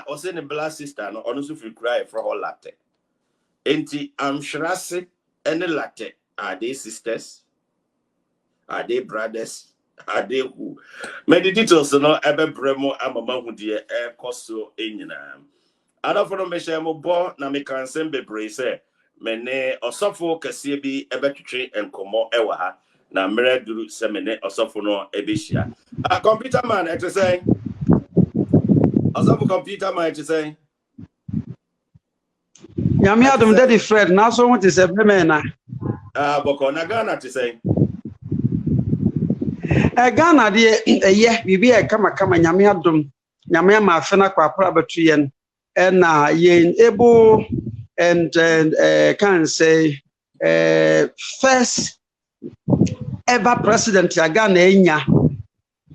or send a black sister, no, honestly, if you cry for all latte. Enti, I'm sure I say, any latte, are they sisters? Are they brothers? Are they who? Many details, no, ebe bremo, amama who dear air costo in I don't know, Michelle Mobo, na me can send be brace, mene, or suffer, Cassibi, ebe tree and como ewa, na mere do semene, or suffer no ebishia. A computer man, I say, also computer man, I say. Yami Adam Daddy Fred, now so what is a man. Boko na Ghana to say. Ghana, dear, yeah, we be a kama Yami Adam, Yamia Mafena kwa Prabatrian, and yen able and can say first ever president Ghana,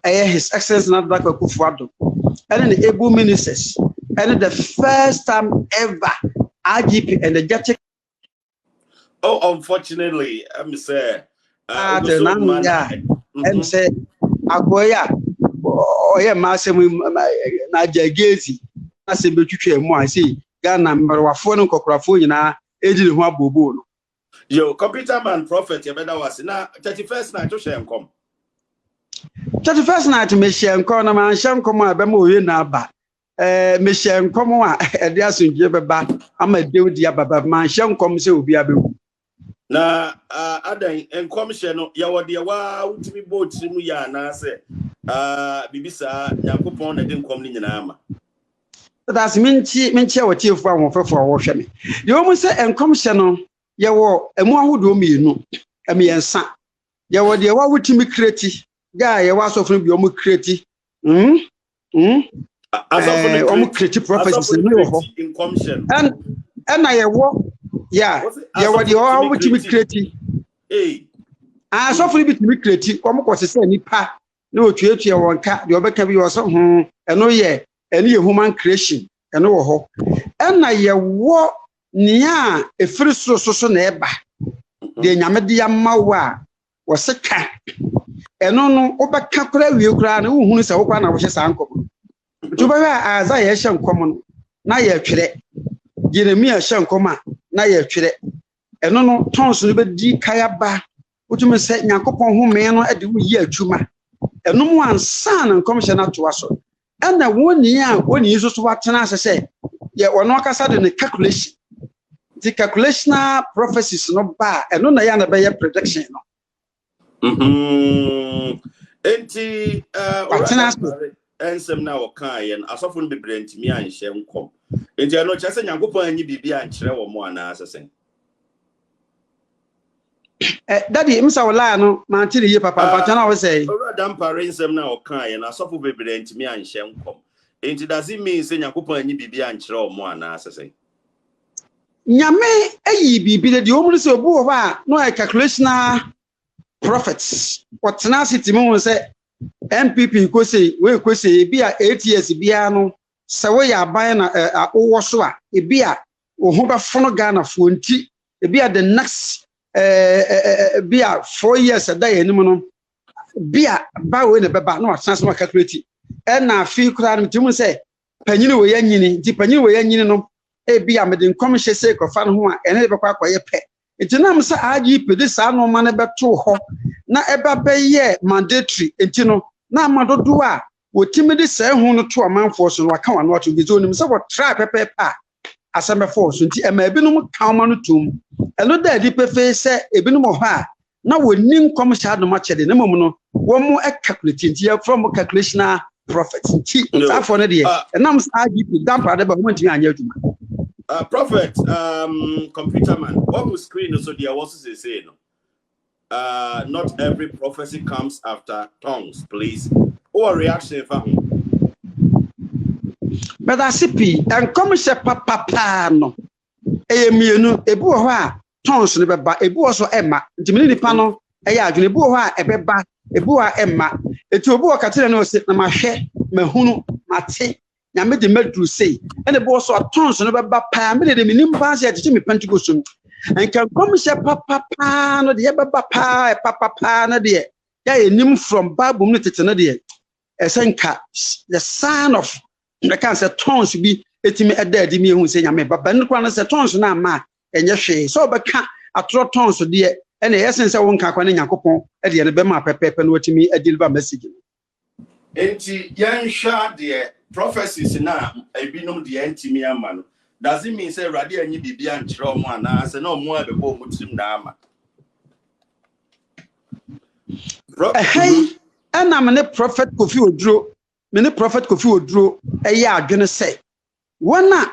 His Excellency Nabaka Kufuado, and the able ministers, and the first time ever. IGP energetic. Oh, unfortunately, I'm say, I'm say, Agoya, oh, yeah, Massam, Najagezi, I say, but you can more. I see Ghana, Marafon, Cocrafona, Agent Wabubu. Yo, computer man, prophet, you better was now 31st night to share and come. 31st night to Michelle and Corner, man, Sham come out, Bemo, in our back. Michelle, come on, and there's in Jebba. I'm a duty about man, Sham comes to be able. Na Adan and commission, Yawa, to be both to me, and I say, Bibisa, Yakupon, and didn't come in an armor. That's Minchi, what you found for washing. You almost say, and commission, Yawa, and one who do me, no, and me and son. Yawa, the what would you be creative? Guy, I was offering you more creative. As of creative prophecies in commission. And I walk, yeah, what you are with me creative. Hey, I saw for you to be creative. Come was say any part. No, to your one cat, your back can be also, and no, yeah, any human creation, and no, and I walk near a first so neighbor. The Yamadia Mawa was a cat. And no, over Capra, you cry, who is a open, I was his uncle. To be as I shall common, na ye twere. Jeremia shall come, na ye twere. And no tons will be kayaba. What you may say, Yakopon, who may not do ye chuma. And no one son and commissioner to us. And the 1 year when you used to what I say, yet one knock aside in the calculation. The calculation prophecies no bad, and no Nayana by your prediction. Enti, and some now kind and as often be brent me and shame come. And you are not just saying, I'm going to be and share or more than assassin. Daddy, Miss Awalano, Mantini, Papa, but I was saying, Damn parents them now kind and as often be brent me and shame come. And it doesn't mean saying I'm going to be and share or more than assassin. Yame, be the omnibus of Boa, no calculation prophets. What tenacity moon say. MPP ko say we ko say bi a 8 years bia no se we ya ban na owo so a bi a ohu ba fono Ghana fo nti bi a the next bi a 4 years da yanim no bi a ba we na beba na wasan so calculate e na fi kura no timu say panyini we yanyini nti panyini we yanyini no e bi a meden commission say ko fa no ho a ene be kwa kwaye pe nti na msa IGP this ano ma na beto ho na eba be ye mandatory enti no na amadodo a wotimi de say hu no to amanfo so no aka wa no to gizo nim say what try pepepa asembe force nti ema ebinom kan ma no tum eno da di pefe say ebinom ho a na woni nkom sha do ma chede na mom no wo mo calculate nti from calculational profit nti afọ no de na msa IGP dampa de ba mo ntimi anya aduma. Prophet, computer man, what was screen so there was say no. Not every prophecy comes after tongues, please. Or reaction for him. But I see and come say papa no. Mienu ebu ho a tongues no beba ebu so emma. Ntimini nipa no eya adwene ebu ho a ebeba ebu a emma. Eti obu o katire no se na mahwe mahunu mate. Nyame de medru say and the boss or tons no beba pa me de minim ba se atiti me pentecost and can come say papa no de beba papa no de ya enim from bible no tete no de esenka the son of I can't say tons be etimi eda di mi ehun se nyame baba no kwa no se tons na ma enye hwe so beka atro tons de e na yesen se won ka kwa ne Yakopon e de ne be ma pepepe no otimi adiliver message enti yan sha de prophecies na ebinom de antimi ama no does it mean say rade anyi bibia nkyere omo ana se na omo abebo mo tim na ama hey ana me ne prophet Kofi Oduro eya adwene se wana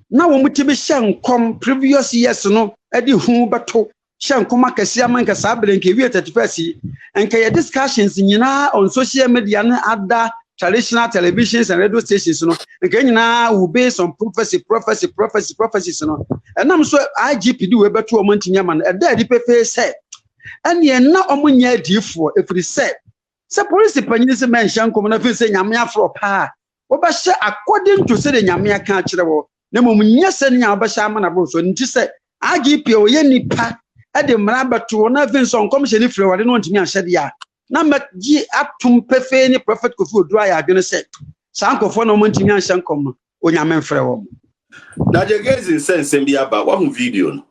na wo muti be hyenkom previous years no e de hu beto hyenkom akasi amanka sablenke wi 31st enka ye discussions nyina on social media na ada traditional televisions and radio stations no enka nyina will based on prophecies no enam so IGPD we beto o mantinya man e da di pefe se ene na omunya adifo efiri se police panyin se mention kom na fi se nyame afro pa wo ba hye according to say the nyame aka kire wo na mom nya se nya ba hye amana bo so nti se IGP o ye nipa e de mra beto na fi so nkom hye ni fire wo de no ntimi ahye de ya na magi atum pefe ni prophet Kofi Oduro ya adwene se sankofo na mo ntimi ahye nkom no o nyame mfre wo na je gazing sense bi aba wa hu video no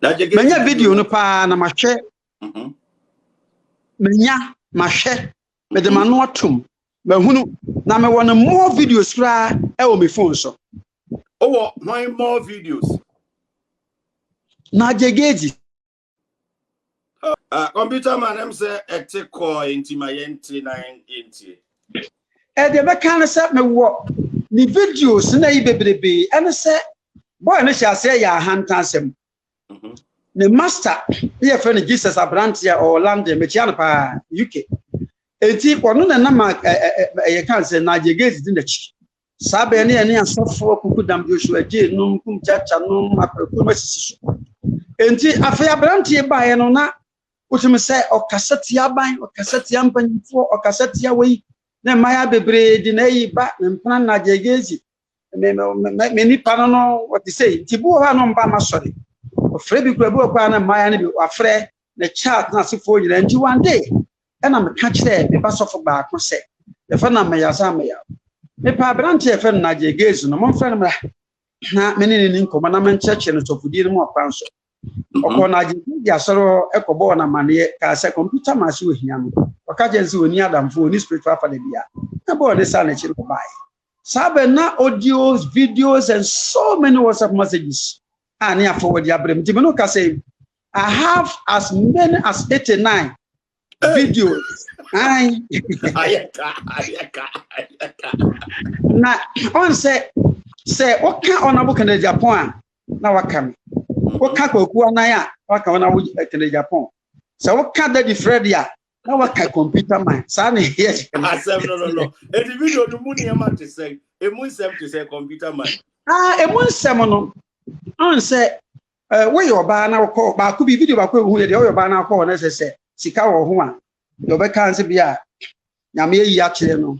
na je menya video no pa na mahwe menya mahwe me de manu atum mahunu na me wona more videos fra e o me phone so oh my more videos na jegeji computer man am say etiko enti mayenti 980 e de be kan se me wo ni videos na yi bebrebe ene se boy no sha se ya hantansem the master here friend Jesus Abrantia or London mechiana pa UK enti kono na ma ye kan se na jegezi din dachi sabe ne ene asofo kukudam Joshua je no kum chacha no apreku masisi enti afa Abrantia ba ye no na utim se okasati aban okasati ampanfo okasati awei na maya bebre di na yi ba mpana na jegezi me ni pano what you say tibu ha no mba masori Frebi Kwabu Kwana Maya afre the chat na sifo nyina nti one day ena me ka kire me ba sofo ba ko se the fana me ya sa me ya me pa branche fe na jegezu no mo fre na me ni nkoma na me cheche no sofudi ni mo kwanso okọ na jegezu ya soro ekobo na mane ka se computer machi ohia no oka jenzi oni adamfo oni spiritual father bia na bo de sa na chiri ko bai sabe na audios videos and so many WhatsApp messages and ya forward ya brem timino ka say I have as many as 89 videos ayaka na on say oka onabu kana Japan na wakame oka kwaku anaya waka onabu kana Japan so oka da di Fred ya na waka computer man sa na here asem no e di video no mu ne ma te say e mu nsem te say computer man e mu nsem no on say we your ba na ko ba ku bi video ba ko hu ye de your ba na ko na se sika wo ho a do be kan se bia nyame yi a kire no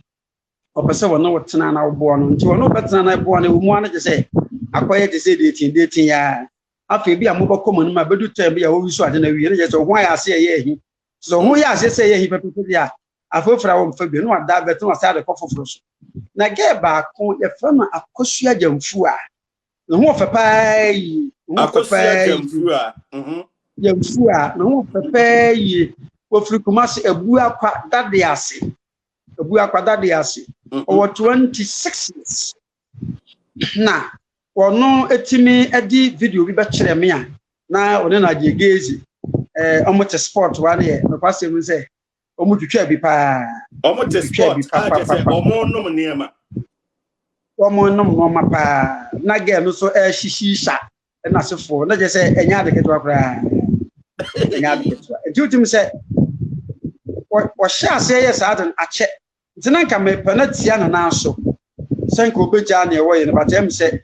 opese wo no wotena na wo bo no nti wo no betena na bo na wo mu ana je se akoye de se de tin ya afi bia mo ba ko mo ma bedu tem bia wo wisu ade na wi ne je so ho ya se ye hi so ho ya se ye hi pepe bia afofra wo mfa bi no ada beto asa de kofoforo so na ge ba ko ye fa na akosua jamfu a no ho fa pai akosua jamfu a jamfu a no ho fa pai wo firi Kumasi ebu akwa dade ase over 26 years na ono etimi edi video bi be kire me a na one na jegezi omo te sport wa ne no kwase mu se omo twitwa bi pa omo te sport a je omo nom niema omo nom no ma pa na ge no so shishisha na sefo na je se enya de ketwa kra enya de ketwa etutum se wa sha se ye sa dan ache ntina nka me panatia na na so senko obeja na e wo ye na batem se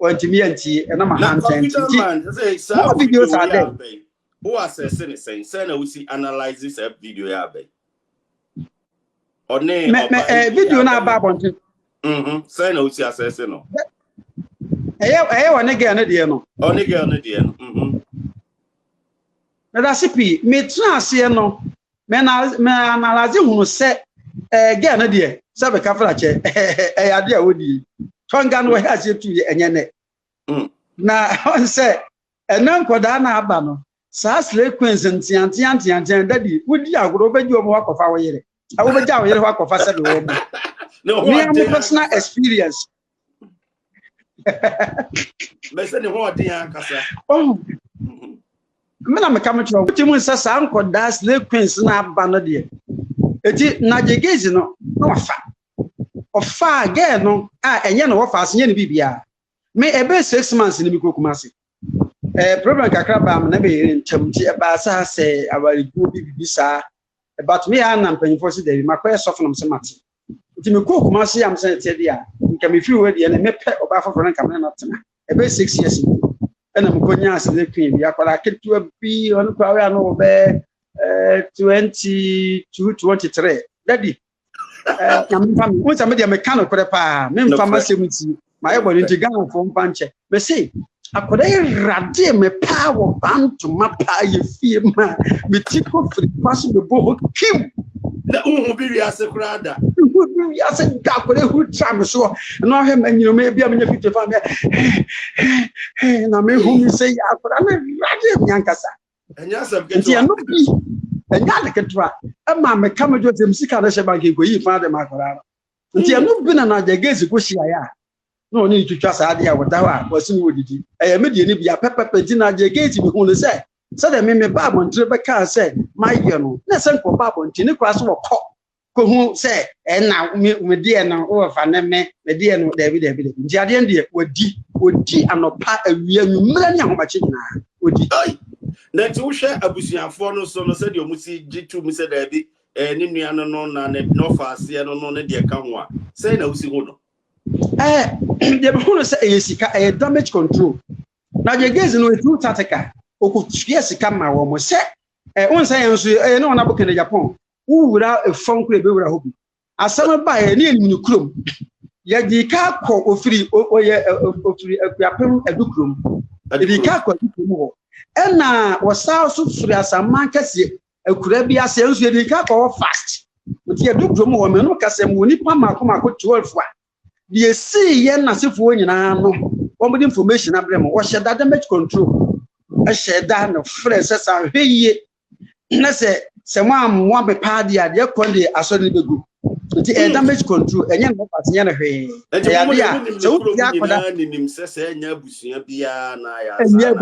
wantimi anti na ma hanten ti sa videos are there who assess it say na we see analyze this video ya be one video na ba bontin say na we see assess no wa ne ge na de no one ge na de no na recipe me tuna ase no me analyze hunu se Again, no dear, Sabe Cafrache, a idea would you. Tongan will has you to and yet. Now, on say, and now Kodana Abano, Sas Lequins and Tianti and Daddy, would you over your walk of our year? I will tell you walk of us at home. No, personal experience. Oh, I'm coming to what you want, Uncle Das Lequins and Abano. Eti na jegezi no fa ofa again no enye no fa asenye ne bibia me ebe 6 months ni bikokumase problem kakra ba am na be ntamti e ba sa se awari ku bibisa but me an mpanyfo se dey makoye sofo no msemati enti me kokumase am se te dia nka me fi we dia na me pe oba foforo nka me na tena ebe 6 years ena mkonya ase queen bia kwala ketua bi onu kwa we anu be 22 23 daddy I'm once I made a mechanic pa me mfama semuti my body into Ghana for panche me say akoda rade me power band to mapa ye fie ma me tiko free pass the bo kim na bi wi ase krada wi ase da akoda hu tram so no he manyino me bia me 55 na me hu mi say akoda na rade nyankasa enya sabgeto enya de ketwa ma me kamajo dem sika na sheba nke goyi fa de makora nti eno bi na jagezi ko hia ya no ni twitwa sa ade a woda wa wasin wodidi me de ni bia pepepe ti na jagezi bi hu le se de me ba bontre be ka se my ye no na se nko ba bonti ni kwa so wokọ ko hu se na me de na wo fa na me de no David nti ade ndie wodi anopa awia nwumra ni ahomache nyina wodi na ti wo hwe abusuafo no so no se de omusi gitu mu se da bi ni nua no na no fa ase no ne de ka ho a se na usi ho no de be ho se sika damage control na je gezi no etu tateka okutue sika ma wo mo se onsa yenso no na boke na Japan wura efon kure be wura hobi asama ba ni eliminu krom ya di ka ko ofiri oye ofiri akuapem adukrom di ka ko adukrom ho ena wasa so firi asama kase akura bi ase enso di ka ko fast nti adukrom ho me no kase mo nipa mako 12 a di esi ye na sefo nyina no wo mo information abrem wo hye da damage control a hye da no fresh sa hweye na se mo am be pa dia de konde aso ni begu nti damage control enye no pass nya na hwe ya dia so uti akoda ni nim se nya busua bia na ya nya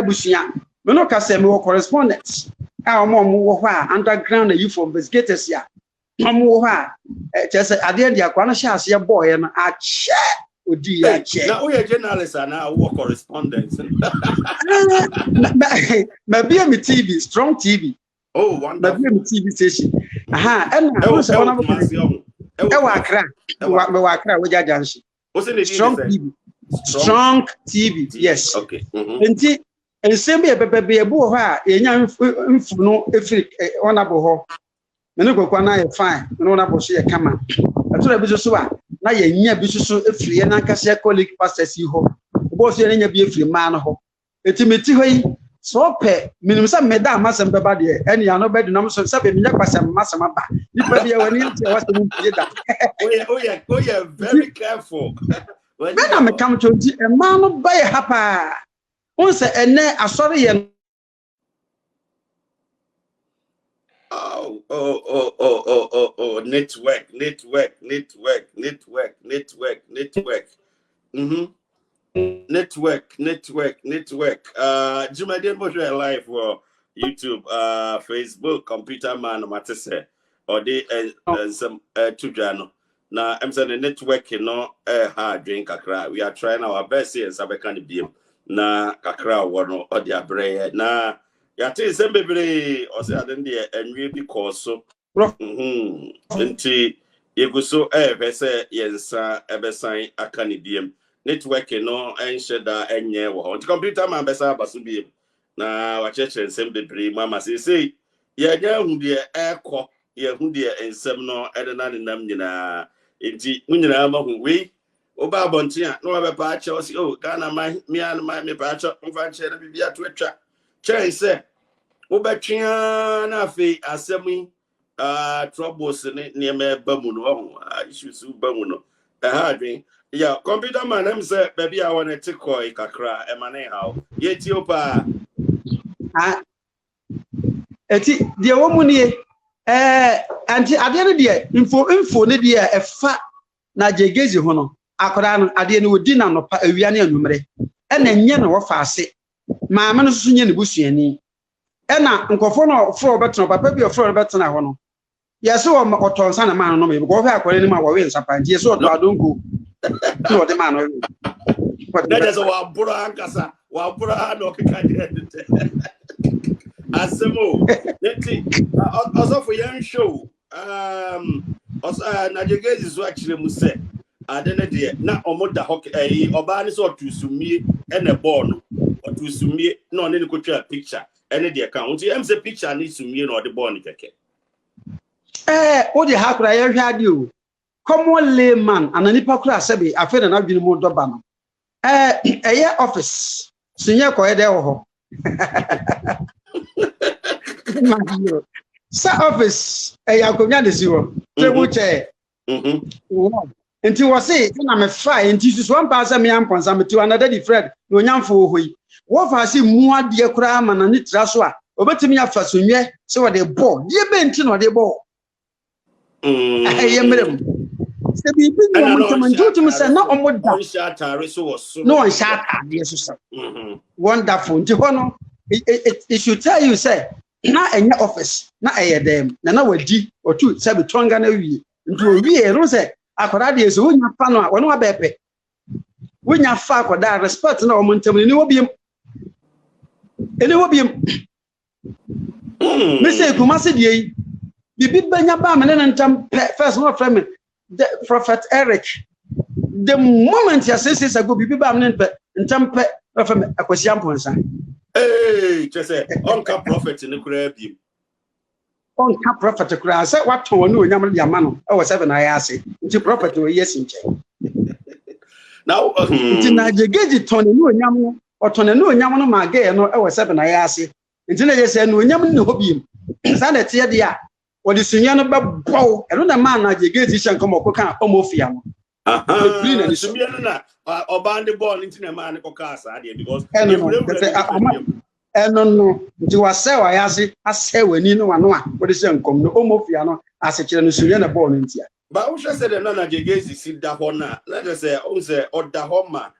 busua me no kase me wo correspondent a mo wo ho a underground youth investigators ya mo wo ho a chese ade dia kwa no hye ase boy no a che odi ya che na o ye journalist na wo correspondent ma bia me TV strong TV. Oh, wonderful. The TV station. And Strong TV. Yes. Okay. And same be a boy, a young no, if honorable ho. Menoko fine, no one about a camera. I told a business now ye business if free and I can say colleague pastors you ho. Both you be a free man ho. Etimity so pe minimum meda masem beba de eni ya no bedu nam so sabe minya kwasem masem aba nipa bia wani nti e wasem nti da oh yeah very careful when I come to di e ma no ba ye hapa on se ene asori ye network Network. Jumaden Bojo live for YouTube, Facebook, Computer Man, Matese, or the some Tujano. Now, I'm saying the network, hard drink Kakra. We are trying our best here, Sabekan Beam. Na Kakra, one or the Abre. Na Yati Sembebre, or say, I didn't and we because so. Until you go so, say, yes, Ebesign, Akanibium. Networking no ensure that enye wo computer man besa basu bi na wa cheche nsem bebre mama say ye nya hu de ekọ ye hu de ensem no ede na nam nyina enti munyina ma hu we oba abonti a no be pa ache o si o Ghana me an me pa ache mfa che na bibia to atwa chen se wo betwea na afi asem troubles near me bamuno, issues bamuno. Yeah, computer man, I'm say, baby, I want to take a kakra, and my how. Yet, you pa. The woman here, and at the end of the year, info, the year, a fat Najegezi Hono, Akoran, at the end of dinner, no Paviani numere, and then yen or fast. My man is in the bush, and Uncle Fono, 4 better, but maybe a 4 better. Hono. Yes, so I'm a ton man, no, me go back when my way is up, and yes, so I don't go. No, the man. That is what Burankasa, while Bura no can Asemo, also for young show. Also, Najegezi is actually Muse. I don't know, not Omoda Hockey, Obanis or to Sumi and a born or to Sumi, no, any could picture, any the account. The picture needs to me or the born. What the heck I had you? Come on, layman, and an hypocrite sabi, I feel an argument more double. A year office, Senior Coedo. Sir office, a Yakonia zero, table chair. And you was say, I'm a fry, and this is 1,000 yampons, I'm to another different, no yam for we. What I see more dear cram and a traswa, over to me after Sunya, so they bore, dear Benton or they bore. I am them. No one shot at Jesus. Wonderful. It should tell you, say, not in your office, not a them, no D or 2, 7 tongue we into a year, Rose. I could add is when you found out one more baby. When you fuck with that respect, no momentum, it will be him. And it will be him. Mr. Kumasi, the big Banyabam and first not from the Prophet Eric. The moment your sisters are good, people and temper from a question. Hey, just say, Uncle Prophet in the crab. Uncle Prophet to cry. I said, what to a new Yaman? I was 7 I asked it. To prophet to a yes in check. Now, Najegezi Tony no Yamu or Tony no Yaman, my gay, no, I was 7 I asked it. Until I said, no Yaman no hobby. Sanity, dear. Or the senior bow, and a man Najegezi shall come up with Omofiam. Or band the ball into the man Casa because no, you are so I ask it, I say when you know what is young come no Omofiano as a children born in here. But who said that Nana Jegezi sit the honor, let us say, or the Homa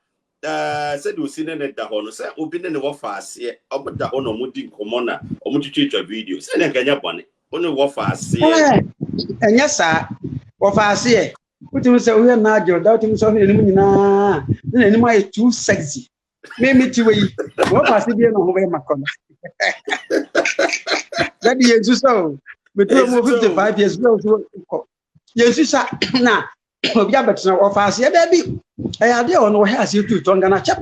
said you seen in the honor, say, open the waffles here, up the honor mudding commoner or multitude of videos, and then get bonnet, only waffles here. And yes, sir, waffles here. Put him say we are not your doubting something anymore. Then anymore is too sexy. Maybe to wait. What was it being over my corner? That is so. But 55 years old. Yes, you sir. Now, we are better now. Of us, yeah, baby. I had there no has you to Tongana. Chap.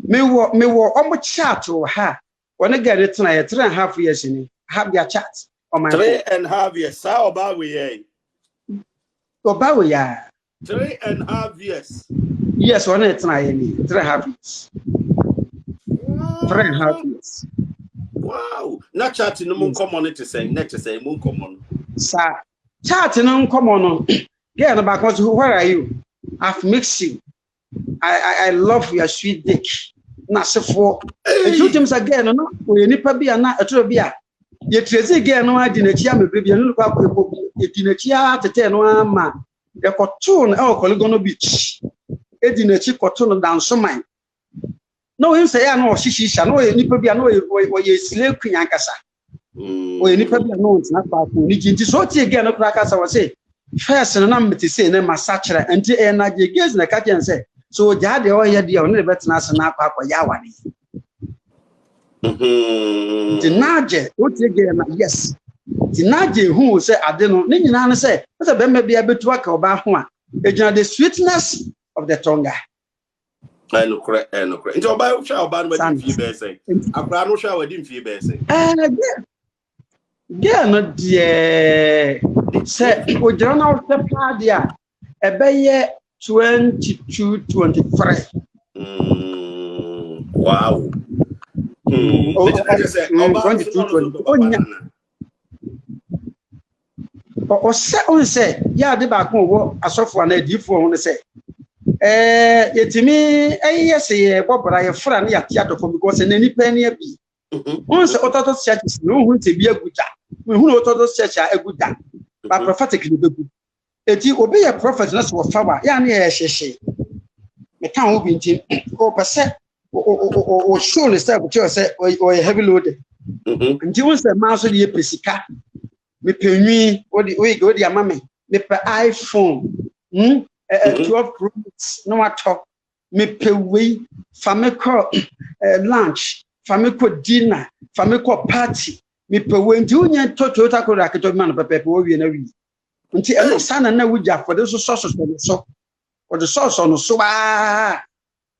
Me wo almost chat to her. When I get it tonight, 3.5 years in it. Have your chat on my 3.5 years. How about we? About 3.5 years. Yes, one it's not any 3.5 years. 3.5 years. Wow. Not chatting no moon common to say, not to say moon common. Sir, chatting on common. Yeah, no, because where are you? I've mixed you. I love your sweet dick. Not so for two times again, no, we need to be a trivia. Yet, Tracy again, no, I didn't hear me, baby, and look up it in a chair to 10 1 man. The cartoon, our Coligono Beach. It in a cheap cartoon down so mine. No, you say, I know, she shall know, you need to be a no, or you slave Queen Ancassa. Or you need to be a no, it's not bad. You need to sort again, of Cracas, I was say. First, and I'm to say, and massacre until I gaze in the cat and say, so, Jad, the oil, the only better as an apple, Yawani. The Naje, what again? Yes. The Naje who said, I don't know, Nina said, what's a baby be able to work about one. It's the sweetness of the tongue. I know correct, I know correct. It's about shower band with him, say. A brown shower didn't feel say. Yeah, not dear. Say, we don't know the party. A bay 22-23. Wow. o say ya de ba ko wo asofo na adifo ho ne say yetimi yes ye bobra ye fra na ya tia to because na nipa na bi on say Orthodox churches no hu te bi aguda we hu Orthodox church aguda but prophetically begu eti obi ye prophet na so fa wa ya na ye hyehye me kan wo bi ntim o pese o show the step to say o heavy loaded nti won say ma so de pesika me penwi o di amame me pe iPhone 12 Pro Max no matter me pe we famiko lunch famiko dinner famiko party me pe we nti unya Toyota Corolla keto man pepe wo wie na wi nti e sana na wuja for the so or the source on so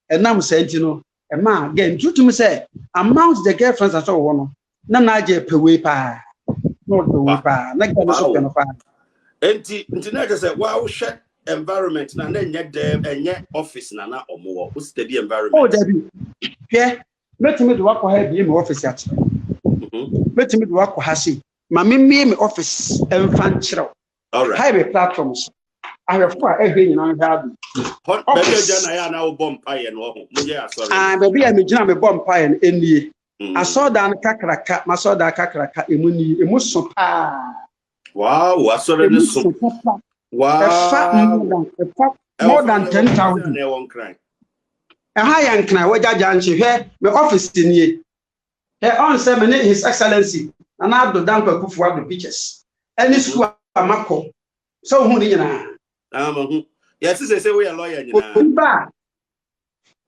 enam say nti no e ma again tutum say amount the girlfriends and so one na na je pe we pa no do we pa na ga so pe no pa enti na say wow share environment na enye dem enye office na omo wo steady environment oh debi hwe metimi do wakọ ha bi me office at metimi do wakọ ha si ma me office enfan chiro all right highway platforms I have for every nyina ha bi baby agya na ya na wo bomb pie no ho mo ye asori baby a me gina me bomb pie no enie asoda na kakraka masoda kakraka emuni emuso pa wow asori ne so wow more than 10,000 na won cry ha yan kna wajaja nche hwe me office nie he on say me his excellency na ado dan kwakufu ado pictures any school amako so hu ni nyina hu yes say we are lawyer nyina ba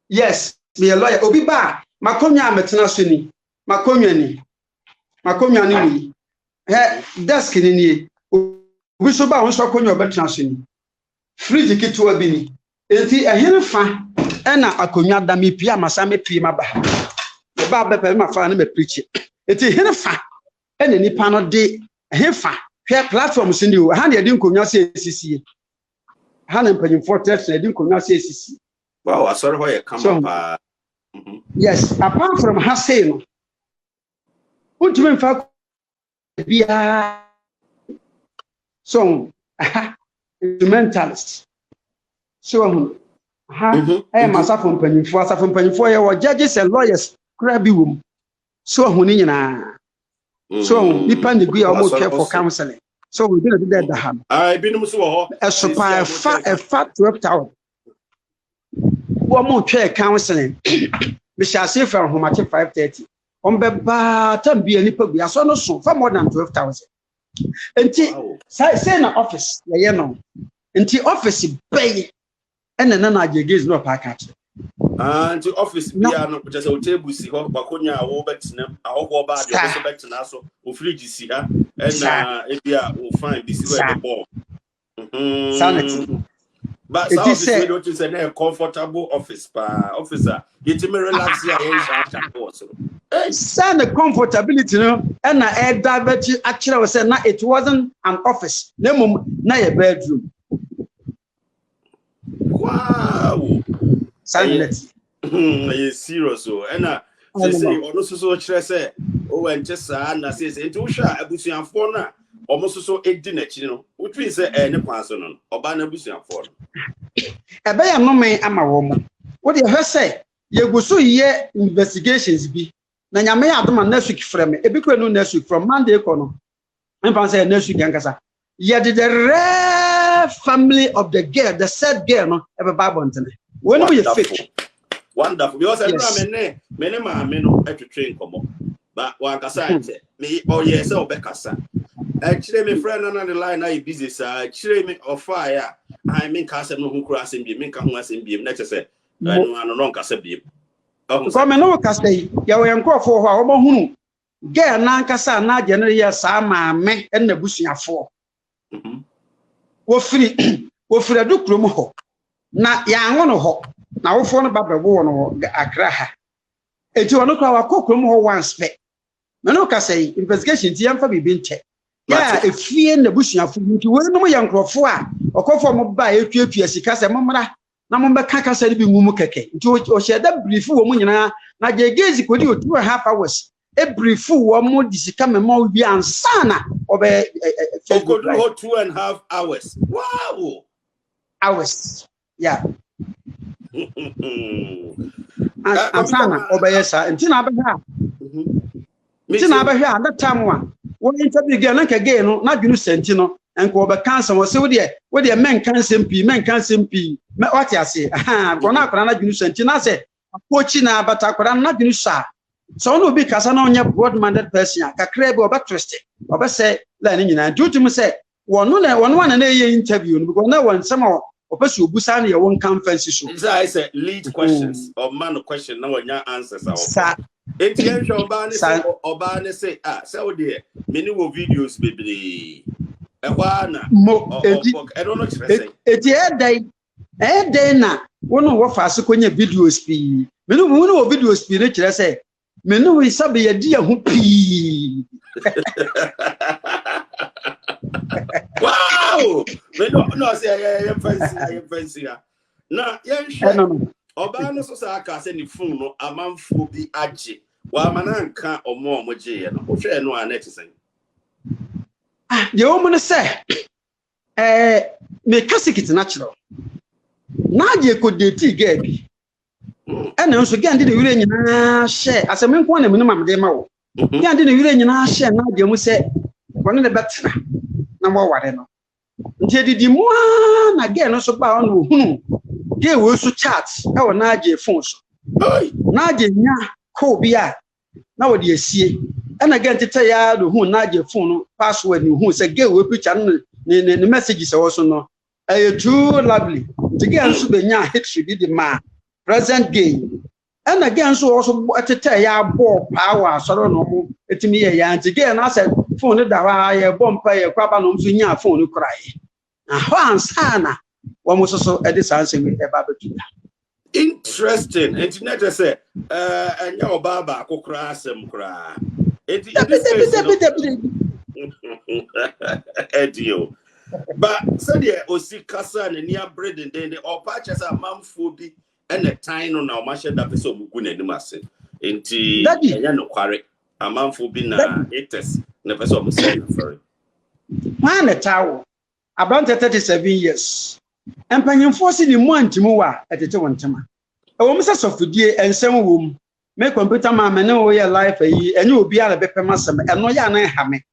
yes me a lawyer obi ba makonwa ametena so ni makonwa ni wi he desk ni ni obi so ba won so konwa obetena so ni fridge kitwa bi ni enti ehene fa ena akonwa da me pia masa me pie ma ba bepe ma fa na me preach enti ehene fa ena nipa no de ehefa hwe platforms ndi o ha na de nkonwa se esisie ha na mpanyimfo test na de nkonwa se esisie wow asori ho ye kama pa yes apart from Hassan no ultimate fa bia so mentalist so masafo mpanyimfo ye wo judges and lawyers kura bi wom so hu ni nyina so nipa ne gua o care for counseling so we gonna do that the ham binum so ho a fa 12,000 wo mo care counseling we shall see from home at 5:30 on be ba tam bia nipa gua so no so for more than 12,000 enti say na office ye no enti office bay ena na agege no package anti office bia no just o table si ho bakonya wo betina ahogwo ba de so betina so o fridge si ha ena e bia o fine bi si we the ball sanity but so we don't say na comfortable office pa officer get me relax here in sha so say the comfortability no ena e divert akire we say na it wasn't an office na mum na your bedroom wow sanity yes serious so ena say ono so kire say o wenche sa na say nti wo hwa abusuanfo na omo so edi na chi no wotwi say ne kwanso no oba na abusuanfo no ebe ya no me ama wo mo wo de hwe say yeguso ye investigations bi na nyame ya adoma next week frame ebi ko no next week from Monday ko no mpa say next week yankasa ye the rare family of the girl the said girl no ebe bible ntene when we fake wonderful because every me ma me no etwetwe nkomo ba wankasa ante me oh yes o bekasa chire me friend na the line na busy sa chire me ofa ya I mean kasem no hu kura asem bi me ka hu asem bi na chese no nkasa bi ko me no kasa yi ya we nkofo ho a wo hunu girl na nkasa na je no ye sa ma me na busuafo wo firi adukrom ho na ya anwo no ho na wofo no babebo no Accra ha eti wono kwa wakokrom ho once pe me no kasa yi investigation ti yamfa bibi nche ya efie na busuafo nti wo no ye nkrofo a okofo mo ba etuatua sika se momra na mo be kaka se bi ngumu keke nti o sheda brief wo mu nyina na je gezi kodi o 2.5 hours brief wo mo disika memo wi ansana obe Facebook 2.5 hours. Wow. Hours. Yeah. Ansana obe sa ntina abehwa. Ntina abehwa that time one. Wo interview girl na kage no na dwunu senti no enko obe cancer wo se wo de men cancer mpi me what ya say go na akora na dwunu senti na say coach na bata akora na dwunu sa so no be kasa na onye broad minded person kakra be obe trust obe say la ni nyina duty mu say wonu na ye interview no because na won some obe so obusa na ye won conference so I say lead questions or man question na wonya answers are Etienne Oba ne say so there many wo videos bebre e kwa na I don't know what you say eti na wono wo fa so konye videos pi menu wo videos pi ne kire say menu we sabe ye di ho pi wow no say I fancy na yen Oba no so sa aka se ni phone no amanfo bi age wa mananka omo je no wo hwe no anet sen de o mun se me kasikit natural na je ko date ga bi ena nso ga ndi de wire nyina hye asem nko na menu mamde ma wo ga ndi de wire nyina hye na je mu se woni ne betena na mo ware no nti didi mu na ga no so ba ono hunu ge wo su chat e wo na age phone so na age nya ko bia na wo de asie e na ge ntete ya do hu na age phone no password ni hu se ge wo picture no ni message se wo so no e too lovely to ge anso be nya history bi di ma present game e na ge anso wo so tete ya bo power soro no mu etimi ye ya nti ge na se phone da wa ye bompa ye kwaba no so nya phone krai ho ansana Wamusoso edisanse we eba betuda. Interesting. Internet say anya obaba akokra asem kra. Edio. But said ye osi kasa ne nia bread den or purchase a manfo bi and a time no na o ma she da pese omugu na nim ase. Enti anya no kware a manfo bi na haters na pese o say sorry. Man a tawo about 37 years. Empanyimfo si ni mu antimu wa etete wontema e wo mse sofudie ensem wom me computer man me ne wo ye live yi enye obi ala bepem asem eno ya na hame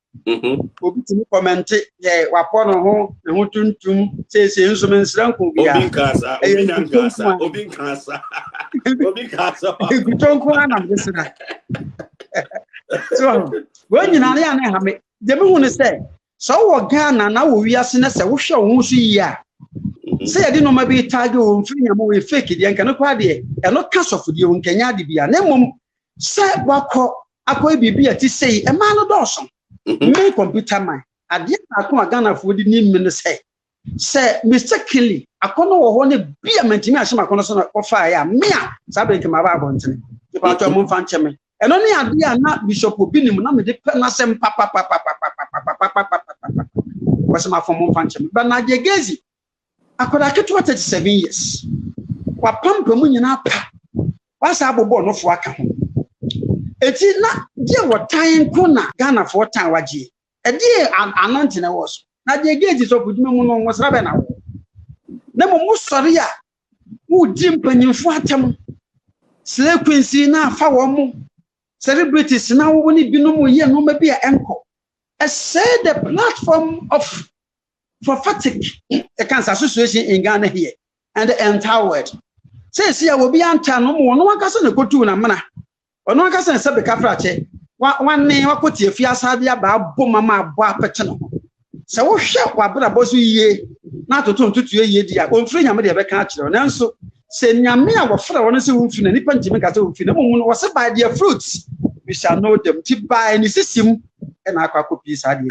obi timi comment ye wapo no ho ne ho tuntum sese nso me nsranko bia obi nkasa obi nkasa gutonko ana msira so wo nyina na ya na hame de me hu ne se so wo Ghana na wo wiase ne se wo hwe wo so yi a say I didn't know maybe target on free we fake it yanka no kwa de e no cast of the on Kenya de bia na mom say wakọ akọ bibia ti say e ma no dawson me computer man ade akọ Ghana fo di ni me no say mistakenly akọ no wo ho ne bia mantimi ahye makọ no so na ofa ya me a sabe nke ma ba abonten e pa to mo fa ncheme e no ne ade a na bishop obi nim na me de na sem papa was my form fa ncheme but na de gezi akoda keto 37 years wa pampa mu nyina pa wasa abobo no fo aka ho eti na die wotan ko na Ghana fo tan waje e die anante na woso na die geji so pudime mu no wosra be na wo na mo musori a wo di mpanyimfo atam slay queensi na fa wo mu celebrities na wo ni binom ye no ma bia enko I say the platform of prophetic a cancer association in Ghana here and the entire world. Says here will be anti no more. No one can go to na mana. Or no one can say be kafrache. One name what put your fiasadia ba bo mama bo apeteno. So we share wa bra bosu ye na to ye dia. On free nyame de be ka kire. Nanso se nyame a wo fra won se wo fi na nipa ntimi ka se wo fi na mo wo se by their fruits we shall know them. Ti by ni sisim na akwa copy sadi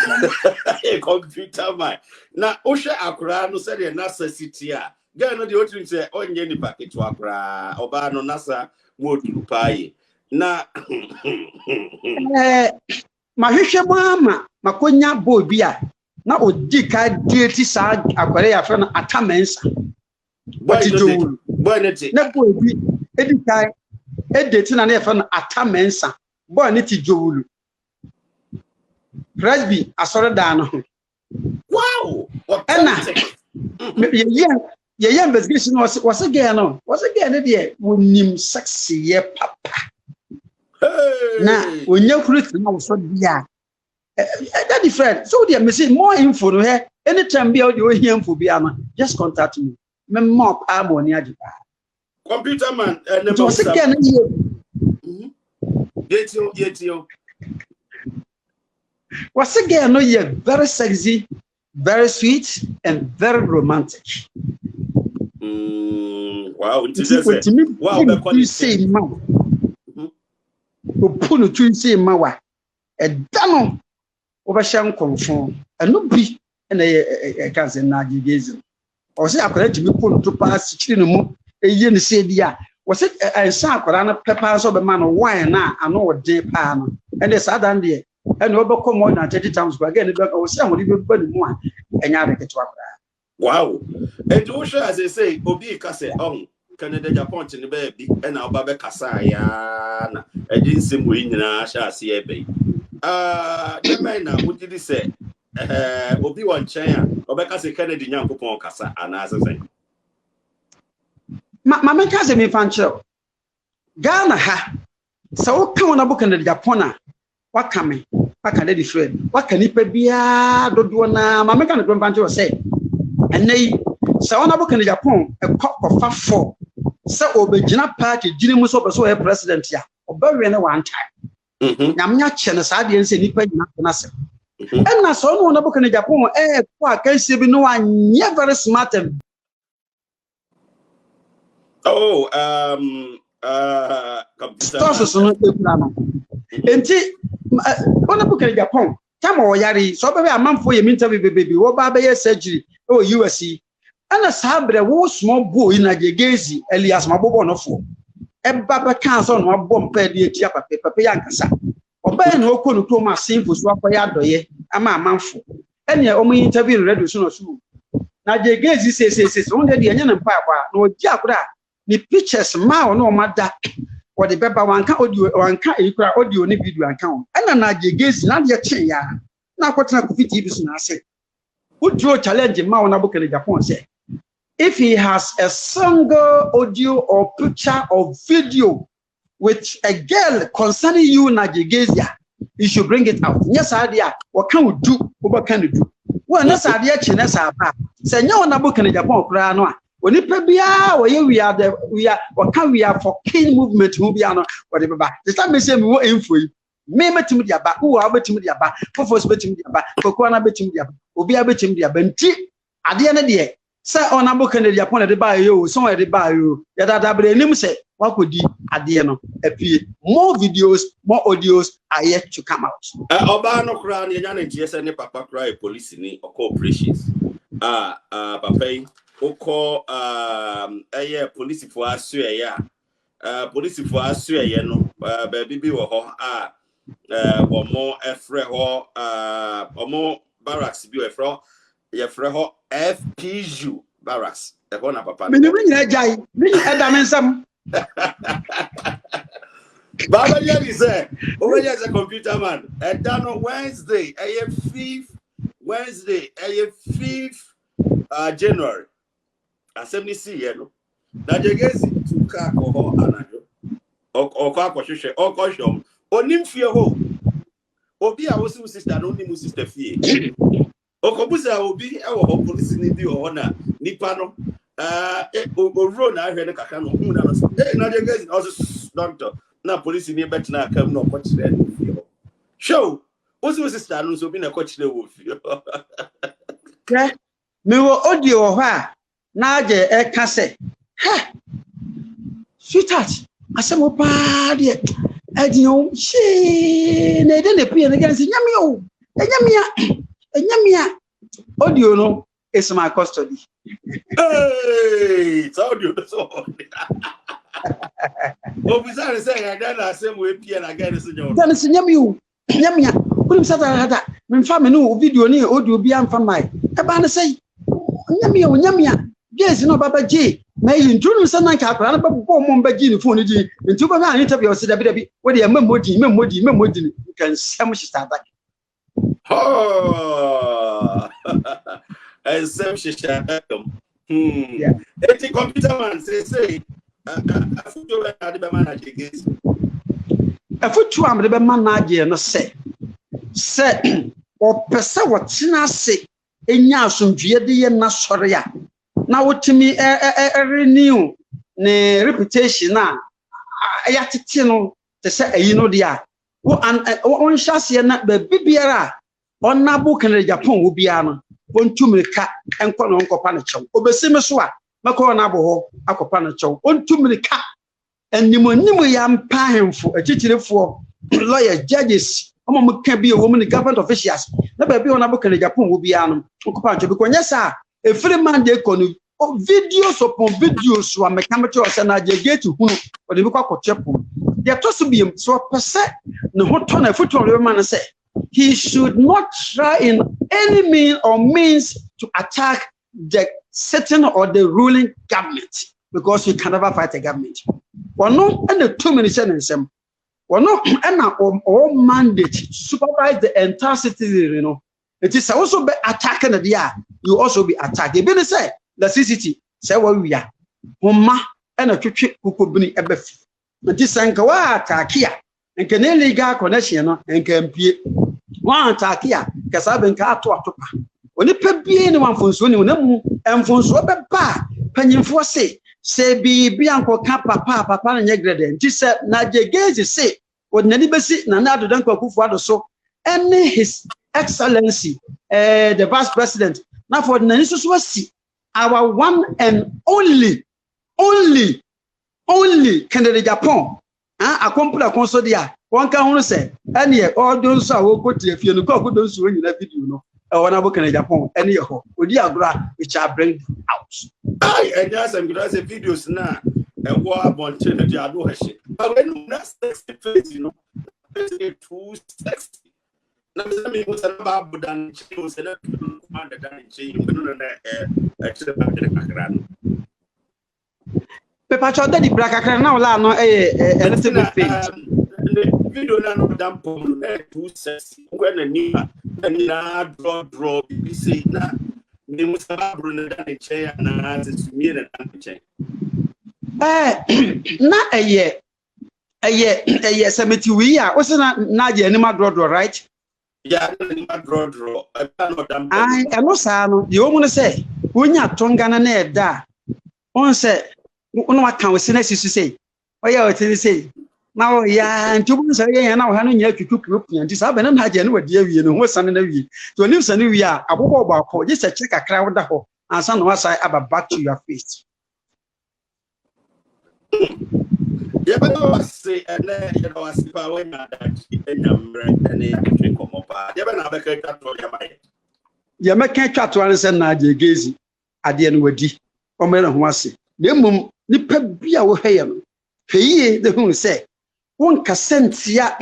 computer man na o hwe akura no se de nasa city a ga no de o tun se onye ni packet akura oba no nasa modulu paye na ma hwehwe mama makonya bo bi a na odi ka date sa akware ya fra na atamensa bati do bonete na bo bi edi kai edate na na fra na atamensa boy ni ti jowulu Presby asore da no wow ena ye investigation was again no there wonim sexy ye papa na onya fruit na so dia that different so there me say more info no here anytime be audio hear info bia no just contact me me more money ajiba computer man so was again yetio was again no ye very sexy, very sweet and very romantic. Wow, wow, you say ma. Opunu tu say ma wa. E dano obahyan konfon. Anu bi na e kan se na gigezi. O se akwara timi ponu to pass chiri no mu eye ne se dia. O se ensa akwara na pepa so be ma no wine na ano ode pa no. And the sadan de and obeko more than 30 times again o se amodi be ba ni mu a enya reketo akwara. Wow. And also, as I say, Obi Kase on Canada, Japan, in the baby, and our Baba Kasaya. I didn't see Muina, shall see a baby. The man, what did he say? Obi one chair, Obeka say Kennedy young Kupon Casa, and as I say. Mamma Casa me fancho. Ghana ha. So come on a book in the Japona. What coming? What can they friend? What can it be? Don't do na Mamma can go fancho say. And they so on a book in Japan, a cock of 4. So Obejina party, Jinimus so a president ya, or bury one time. Namia Chenas audience and Nipa Nasa. And I saw one book in Japan, can see no one never smart. Oh, on a book in Japan. Come on, Yari, so a month for your interview, baby, what baby surgery, oh, USC. And a sabre was small boy in a Jagazi, Elias Mabobo no four. A baba can't on one bomb pay the Chiapa paper Yankasa. Or Ben who couldn't to my simple swap by Adoye, a man for. And your only interview reduction or so. Now Jagazi says only the Onion and Papa, no Jabra, the pictures, ma no matter. Or the paper one can audio or audio ni video account. And na Jagazi not yet ya. Now what's not fit even I say. Would you challenge him now book in Japan say? If he has a single audio or picture or video with a girl concerning you, Najigezia, you should bring it out. Yes, idea. What can we do? What can we do? Well, that's idea. Chinesa. Say no one book in Japan. Kranoa. When it we are. What can we are for key movement? Who be on whatever. The time me say we were in for you. Me betim dia ba. Who are betim dia ba? For betim dia ba. For kwana betim dia ba. Obi abetim dia ba. Nti ade na de. Say on abo kan dey upon the buy you, so dey buy you. Ya da bre nim say wakodi ade no apie. More videos, more audios are yet to come out. Oba no kra na nya na ntie ne papa kra police ni operations. Papa oko police for asu ya. Police for asu ya no ba bibi wo ho omo efre ho omo barracks bi efre yefre ho FPU barracks e ko na papa me ni nyina jai me eda me nsam baba yeli say over here is a computer man and then on Wednesday 5th January assembly see here no na Jagazi tuka ko ho anajo o ko akohwehwe o ko hwom onim fie ho obi a wo sister no onim sister fie okobuza obi ewo ho police ni bi ho na nipa no ro na ahwe ne kaka no hu na no na Jagazi also doctor na police ni betina akam no ko kire no fie ho show wo sister no so bi na ko kire wo fie me wo audio ho a na je e ka se ha sweetheart asemo pa de adion she na de ne pie ne ganse nyame enyamia audio no is my custody. Hey, it's audio so. Obizare say I dan asem we pie na gan so nyo. Dan se nyamia kunim sata hada me fa me no video ni audio bi amfa mai e ba na say nyamia yes no baba J may you do something capra but bomb begin phone di into ba na interview say dabi we dey memodi can some start back oh and some shisha yeah the computer man say afutu we ade be manage against afutu am de be manage no say o pese wotina se enya asomdue de ye na sore ya na wotimi renew ne reputation na ya tete no te se ayi no dia wo hyase na ba bibiara onabo kan Japan wo bia no ontumirika enko no nkopa na chew obesime so a mako na abo ho akopa na chew ontumirika animonimu ya mpa hemfo achichirefo lawyer judges omo ka bi wo mu government officials na ba bi onabo kan Japan wo bia no nkopa na chew because nyesa every man dey konu videos upon videos wa mechanical or na get to hunu or the kwa chepo they are to be so percent no hoto na foto le man say he should not try in any means to attack the certain or the ruling government because you can never fight a government or no and the 2 minutes and some or no and all mandate to supervise the entire citizen, you know. It is also be attacking the year you also be attacked. They be say the CCT say what we are homa and a twitwi kukobini ebefi nti sanka wa atakia nke na legal connection no nke mpie wa atakia kasa be nka ato atopa oni pa bie ni wanfonso ni onamu enfonso beba panyimfo se bi anko ka papa na nyegrede nti se na jegezi se odnani besi na na adodan kwakufu ado so any his excellency the vice president na for odnani so wasi our one and only candidate Japan akompula konso dia won kan hunu se ene o don so awo kotie fie no ko don so nyina video no e wona bo candidate Japan ene ye ho odi agora which I bring out and just some good say videos na e wo abonche na dia do hye but when na sexy face you know it's too sexy na me mo sana ba budan chi o se na kuma da dan chi no na actually ba de kakra no Pepa choda di kakra na ola no anything with faith video na no dan pom too sexy ko na ni na draw bi say na me mo sana bru na dan chi na se mi na dan chi na semeti wi a o se na je ni ma draw right. Yeah, I draw. I cannot damn. I know, Sano. The woman say, when you tongana ne da, one say, no account since you say, oh, yeah, what say. Now, yeah, and two months again, and now having you to cook and this happened and had you dear, you know, what's on the way. To a new son, we are about just a check a crowd the hole, and some was I about back to your face. Yeah, but I was say, and then you know, I see power in that, and then come up. Yeah, but I can't cut for your mind. Yeah, I can't cut to understand Nadia Gazy at the end with D. Or Madam Wasi. The mum, the pep be our hair. Hey, the whom say, one cassentia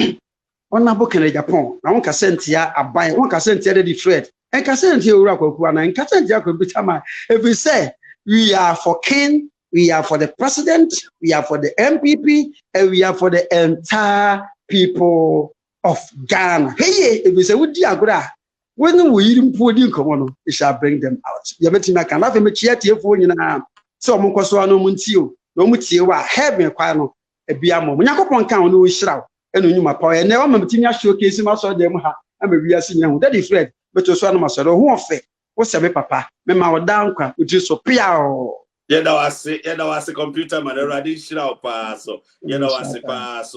on a book in Japan, and one cassentia a buy, one cassentia the Fred, and cassentia Rakuana, and cassentia could be time. If we say we are for king, we are for the president, we are for the MPP, and we are for the entire people of Ghana. Hey, if we say, would you agree? When we even put in common, we shall bring them out. Yametina can have a chat here for you now. So, Mokoswano Muntio, no Mutia, have me a quano, a biamo. When you go on count, no shroud, and you my power, and never Matinia showcase him also them. I'm a real senior, that is Fred, but to Swan Master, who are fair. What's a papa? Memma down, which is so piao. Yeah, that was a computer man, already shroud pass, so you know, as a pass.